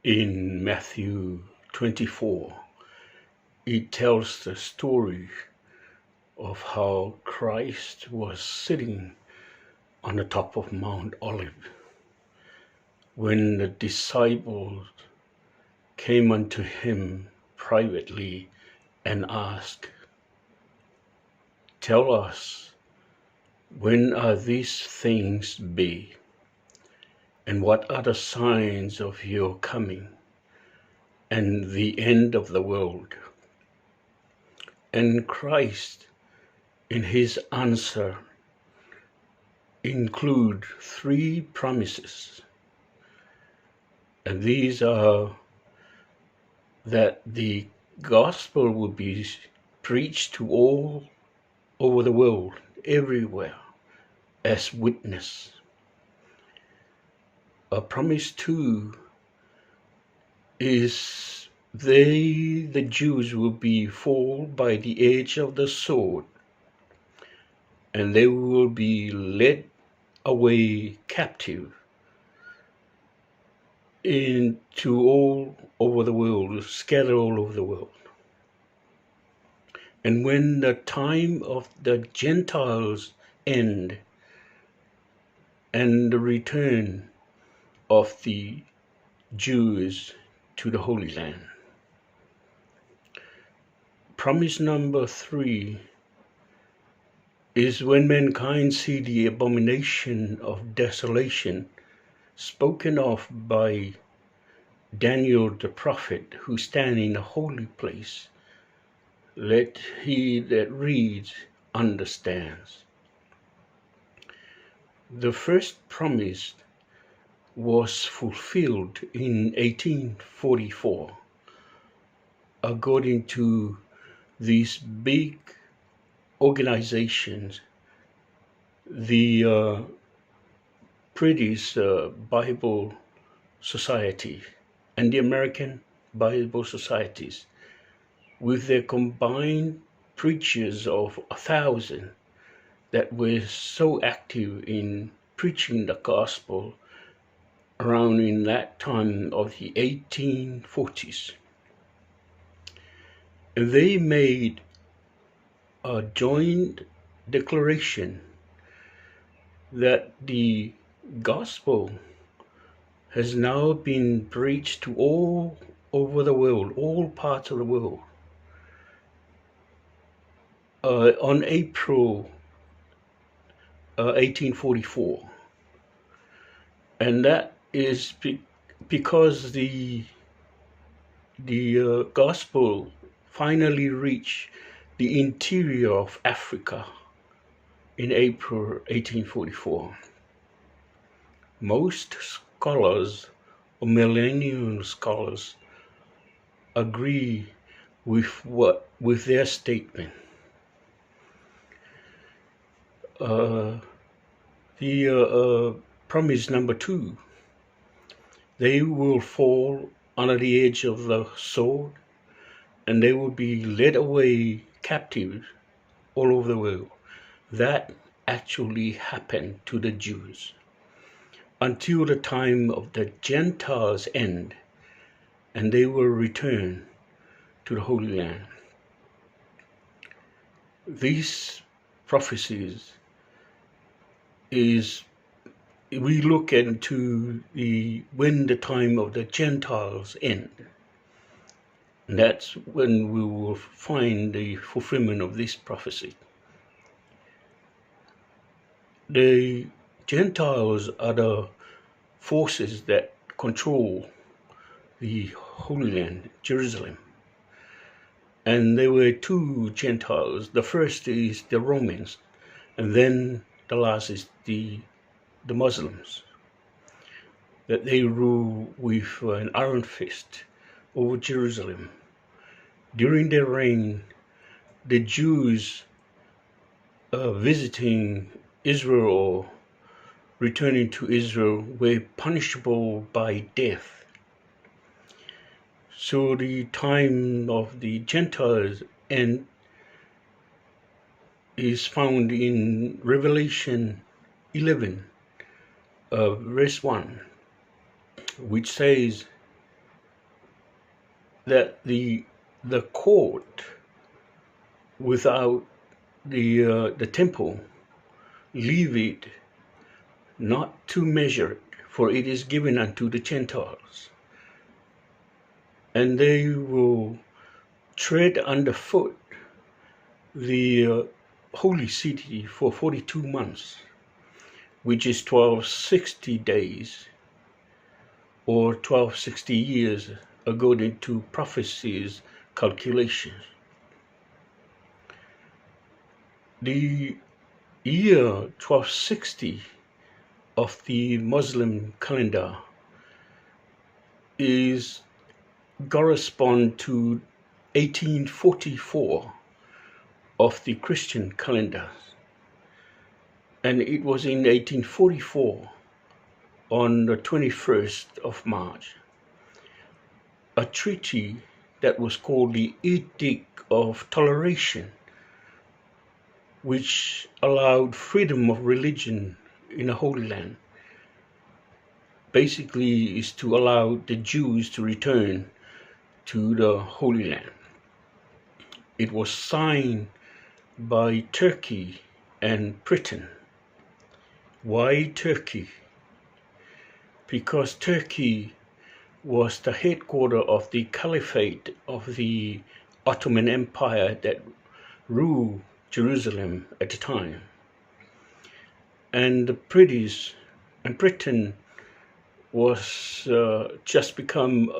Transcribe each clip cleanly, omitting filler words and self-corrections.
In Matthew 24, it tells the story of how Christ was sitting on the top of Mount Olive when the disciples came unto him privately and asked, "Tell us, when are these things be? And what are the signs of your coming and the end of the world?" And Christ, in his answer, include three promises. And these are that the gospel will be preached to all over the world, everywhere, as witness. A promise two is the Jews will be fall by the edge of the sword, and they will be led away captive into all over the world, scattered all over the world. And when the time of the Gentiles end and the return of the Jews to the Holy Land. Promise number three is when mankind see the abomination of desolation spoken of by Daniel the prophet, who stand in the holy place. Let he that reads understands. The first promise was fulfilled in 1844, according to these big organizations, the British Bible Society and the American Bible Societies, with their combined preachers of 1,000 that were so active in preaching the gospel around in that time of the 1840s. And they made a joint declaration that the gospel has now been preached to all over the world, all parts of the world. On April 1844, and that is because the gospel finally reached the interior of Africa in April 1844. Most scholars, or millennial scholars, agree with their statement. Promise number two, they will fall under the edge of the sword, and they will be led away captive all over the world. That actually happened to the Jews until the time of the Gentiles end, and they will return to the Holy Land. These prophecies is, we look into when the time of the Gentiles end. And that's when we will find the fulfillment of this prophecy. The Gentiles are the forces that control the Holy Land, Jerusalem. And there were two Gentiles. The first is the Romans, and then the last is the Muslims. That they rule with an iron fist over Jerusalem. During their reign, the Jews visiting Israel or returning to Israel were punishable by death. So the time of the Gentiles end is found in Revelation 11, verse 1, which says, that the court without the temple, leave it not to measure it, for it is given unto the Gentiles, and they will tread underfoot the holy city for 42 months, which is 1260 days, or 1260 years, according to prophecies calculations. The year 1260 of the Muslim calendar is correspond to 1844 of the Christian calendar, and it was in 1844 on the 21st of March, a treaty that was called the Edict of Toleration, which allowed freedom of religion in the Holy Land. Basically is to allow the Jews to return to the Holy Land. It was signed by Turkey and Britain. Why Turkey? Because Turkey was the headquarters of the Caliphate of the Ottoman Empire that ruled Jerusalem at the time. And the British and Britain was just become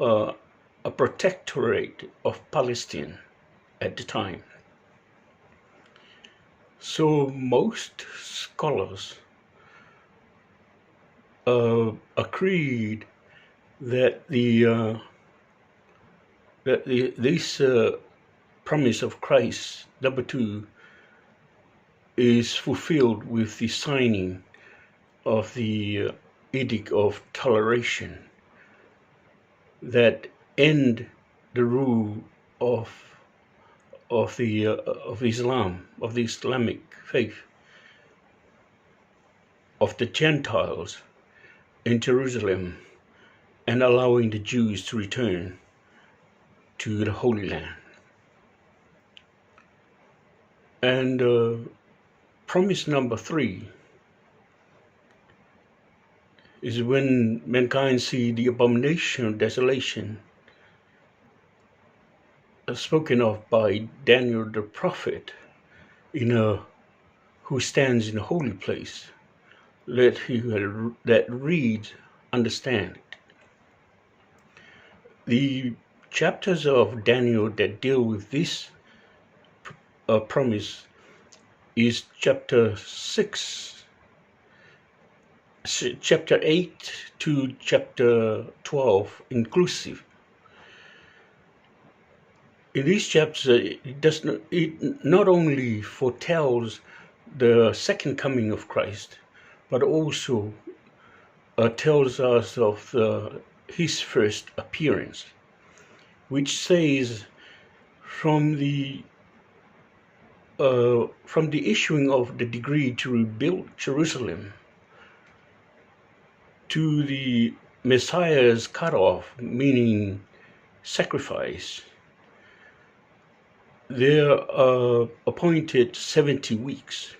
a protectorate of Palestine at the time. So most scholars agreed that this promise of Christ, number 2, is fulfilled with the signing of the Edict of Toleration that end the rule of Islam, of the Islamic faith, of the Gentiles in Jerusalem, and allowing the Jews to return to the Holy Land. And promise number 3 is when mankind see the abomination of desolation spoken of by Daniel the prophet, who stands in a holy place. Let he that reads understand it. The chapters of Daniel that deal with this promise is chapter 8 to chapter 12 inclusive. In these chapters, it not only foretells the second coming of Christ, but also tells us of his first appearance, which says from the issuing of the decree to rebuild Jerusalem to the Messiah's cutoff, meaning sacrifice, there are appointed 70 weeks.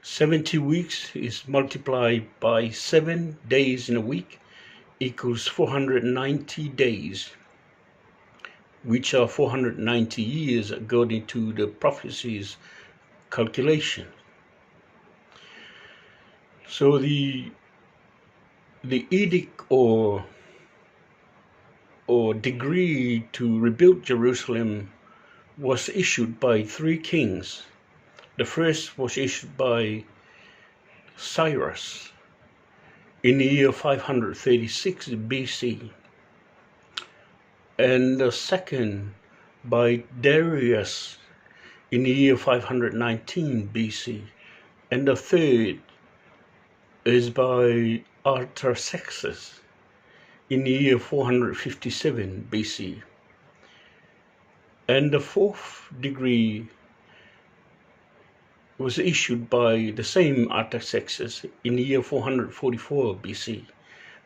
70 weeks is multiplied by 7 days in a week equals 490 days, which are 490 years according to the prophecies calculation. So the edict or decree to rebuild Jerusalem was issued by 3 kings. The first was issued by Cyrus in the year 536 BC, and the second by Darius in the year 519 BC, and the third is by Artaxerxes in the year 457 BC. And the fourth decree was issued by the same Artaxerxes in the year 444 BC.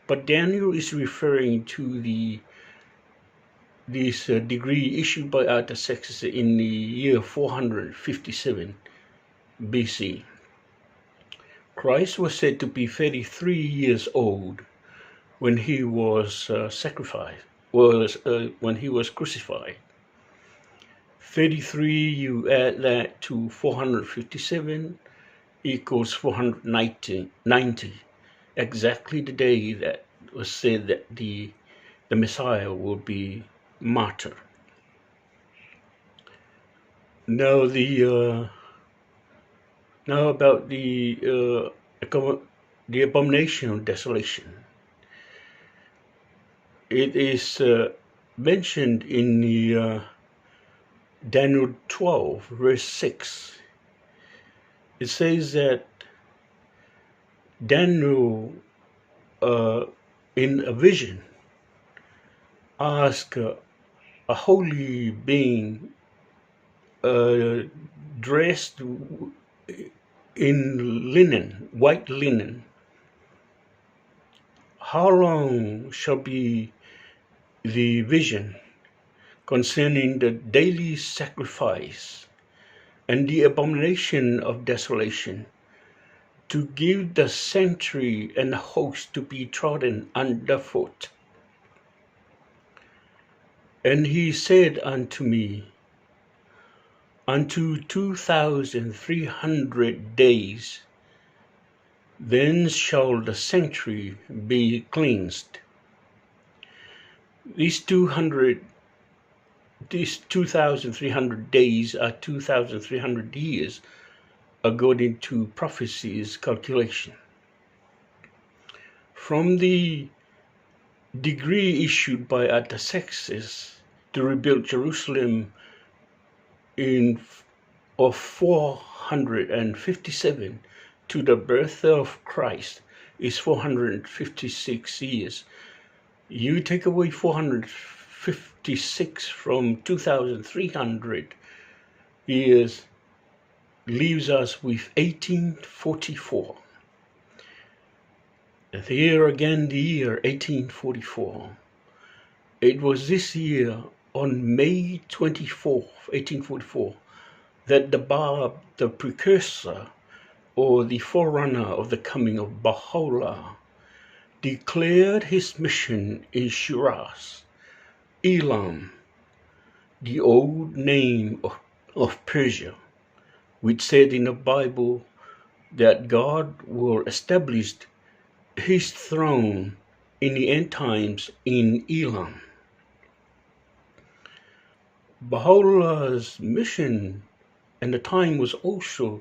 But Daniel is referring to the this degree issued by Artaxerxes in the year 457 BC. Christ was said to be 33 years old when he was when he was crucified. 33, you add that to 457 equals 490, exactly the day that was said that the Messiah will be martyred. Now now about the abomination of desolation. It is mentioned in the Daniel 12, verse 6. It says that Daniel, in a vision, asked a holy being dressed in linen, white linen, how long shall be the vision concerning the daily sacrifice and the abomination of desolation, to give the sanctuary and host to be trodden underfoot? And he said unto me, unto 2,300 days, then shall the sanctuary be cleansed. These 2,300 days are 2,300 years, according to prophecy's calculation. From the decree issued by Artaxerxes to rebuild Jerusalem of 457 to the birth of Christ is 456 years. You take away 456 from 2,300 years, leaves us with 1844. Here again, the year 1844. It was this year, on May 24th, 1844, that the Bab, the precursor or the forerunner of the coming of Baha'u'llah, declared his mission in Shiraz, Elam, the old name of Persia, which said in the Bible that God will establish his throne in the end times in Elam. Baha'u'llah's mission and the time was also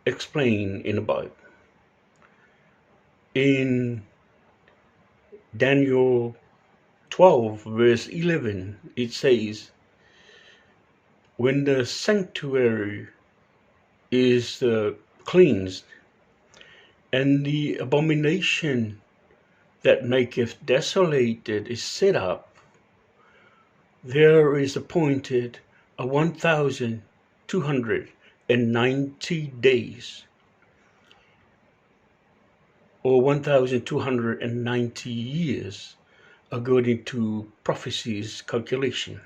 explained in the Bible. In Daniel 12, verse 11, it says, when the sanctuary is cleansed, and the abomination that maketh desolated is set up, there is appointed a 1,290 days, or 1,290 years, according to prophecy's calculation.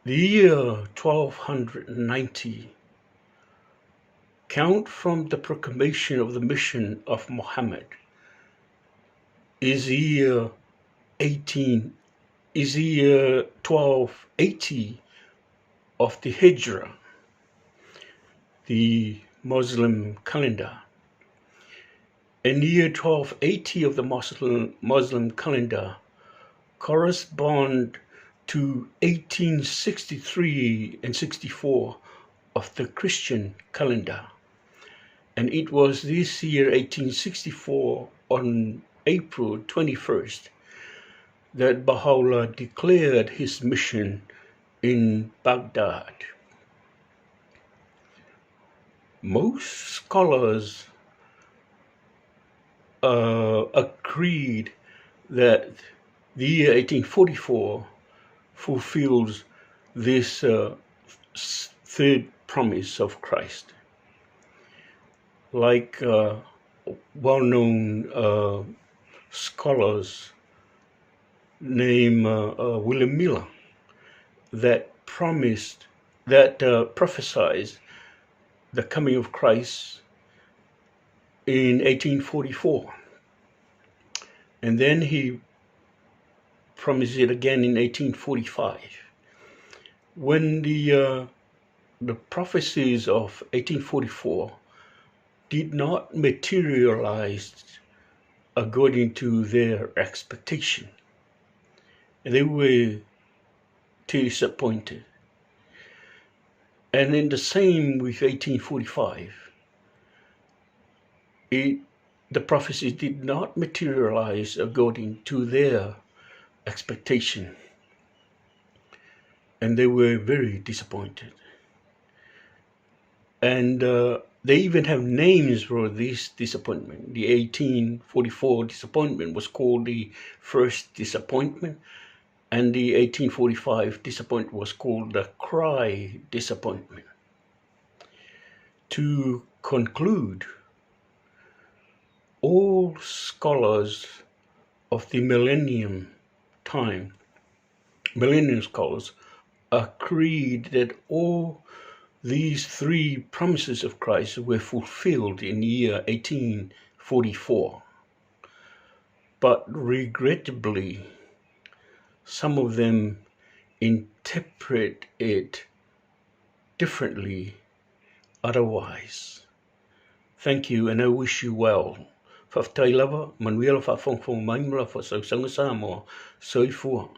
The year 1290, count from the proclamation of the mission of Muhammad, is year 1280 of the Hijrah, the Muslim calendar. And the year 1280 of the Muslim calendar correspond to 1863 and 64 of the Christian calendar. And it was this year, 1864, on April 21st, that Baha'u'llah declared his mission in Baghdad. Most scholars agreed that the year 1844 fulfills this third promise of Christ. Like well-known scholars named William Miller that prophesied the coming of Christ in 1844. And then he promised it again in 1845. When the prophecies of 1844 did not materialize according to their expectation, they were disappointed. And in the same with 1845, the prophecies did not materialize according to their expectation, and they were very disappointed. And they even have names for this disappointment. The 1844 disappointment was called the first disappointment, and the 1845 disappointment was called the cry disappointment. To conclude, all scholars of the millennium scholars agreed that all these three promises of Christ were fulfilled in the year 1844. But regrettably, some of them interpret it differently otherwise. Thank you, and I wish you well. Whaftai lava, manuela whafongfong maimula whasausangasamo, soifua.